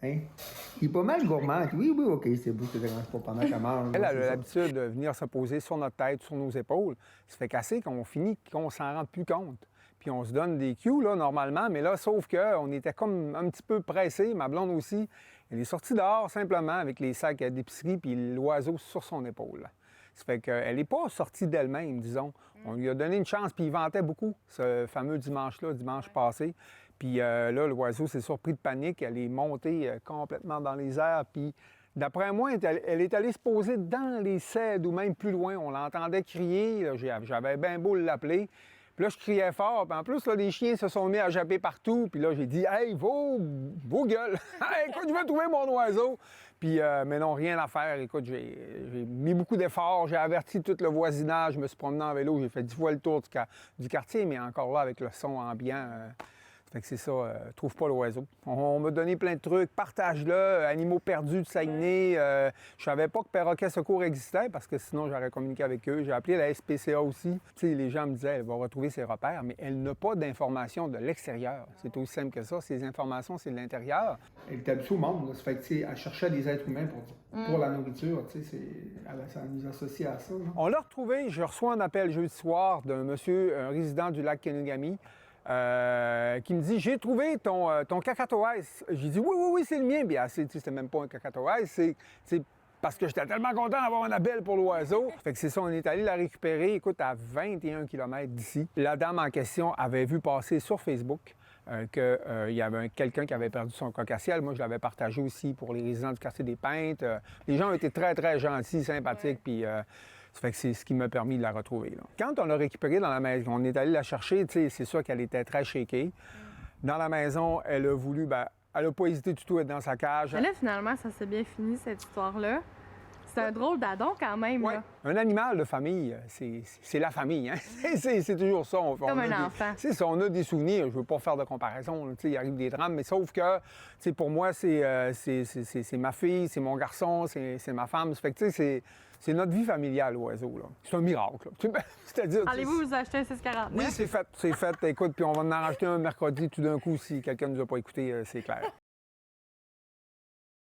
Hein? Il est pas mal gourmand. Oui, oui, OK, c'est beau, ça ne dérange pas pendant qu'elle mange. Elle a c'est ça. l'habitude de venir se poser sur notre tête, sur nos épaules. Ça fait qu'assez qu'on finit qu'on s'en rend plus compte. Puis on se donne des cues, là, normalement, mais là, sauf qu'on était comme un petit peu pressés, ma blonde aussi. Elle est sortie dehors simplement avec les sacs d'épicerie puis l'oiseau sur son épaule. Ça fait qu'elle n'est pas sortie d'elle-même, disons. On lui a donné une chance, puis il ventait beaucoup, ce fameux dimanche-là, dimanche passé. Puis là, l'oiseau s'est surpris de panique. Elle est montée complètement dans les airs, puis d'après moi, elle est allée se poser dans les cèdres ou même plus loin. On l'entendait crier. Là, j'avais bien beau l'appeler. Puis là, je criais fort. Puis en plus, là, les chiens se sont mis à japper partout. Puis là, j'ai dit « Hey, vos gueules! Hey, écoute, je vais trouver mon oiseau! » Puis, mais non, rien à faire. Écoute, j'ai mis beaucoup d'efforts. J'ai averti tout le voisinage. Je me suis promené en vélo. J'ai fait 10 fois le tour du quartier, mais encore là, avec le son ambiant... Fait que c'est ça, trouve pas l'oiseau. On m'a donné plein de trucs, partage-le, animaux perdus de Saguenay. Je savais pas que Perroquet Secours existait parce que sinon j'aurais communiqué avec eux. J'ai appelé la SPCA aussi. Tu sais, les gens me disaient, elle va retrouver ses repères, mais elle n'a pas d'informations de l'extérieur. C'est aussi simple que ça. Ces informations, c'est de l'intérieur. Elle est habituée au monde, là. Ça fait que, tu sais, elle cherchait des êtres humains pour la nourriture. Tu sais, ça nous associe à ça. Là. On l'a retrouvé. Je reçois un appel jeudi soir d'un monsieur, un résident du lac Kenugami. Qui me dit « J'ai trouvé ton cacatoès. » J'ai dit « Oui, oui, oui, c'est le mien. » Bien, c'était même pas un cacatoès, c'est parce que j'étais tellement content d'avoir un appel pour l'oiseau. Fait que c'est ça, on est allé la récupérer, écoute, à 21 km d'ici. La dame en question avait vu passer sur Facebook qu'il y avait quelqu'un qui avait perdu son coq-à-ciel. Moi, je l'avais partagé aussi pour les résidents du quartier des Peintres. Les gens ont été très, très gentils, sympathiques, puis... ça fait que c'est ce qui m'a permis de la retrouver. Là. Quand on l'a récupérée dans la maison, on est allé la chercher, c'est sûr qu'elle était très shakée. Dans la maison, elle a voulu, elle n'a pas hésité du tout à être dans sa cage. Mais là, finalement, ça s'est bien fini, cette histoire-là. C'est un drôle d'adon quand même. Ouais. Là. Un animal de famille, c'est la famille. Hein? C'est toujours ça. Comme un enfant. C'est ça, on a des souvenirs. Je ne veux pas faire de comparaison. Il arrive des drames, mais sauf que pour moi, c'est ma fille, c'est mon garçon, c'est ma femme. Ça fait que c'est notre vie familiale, l'oiseau. C'est un miracle. C'est-à-dire. Allez-vous vous acheter un 649? Oui, c'est fait. C'est fait. Écoute, puis on va en racheter un mercredi tout d'un coup si quelqu'un ne nous a pas écouté, c'est clair.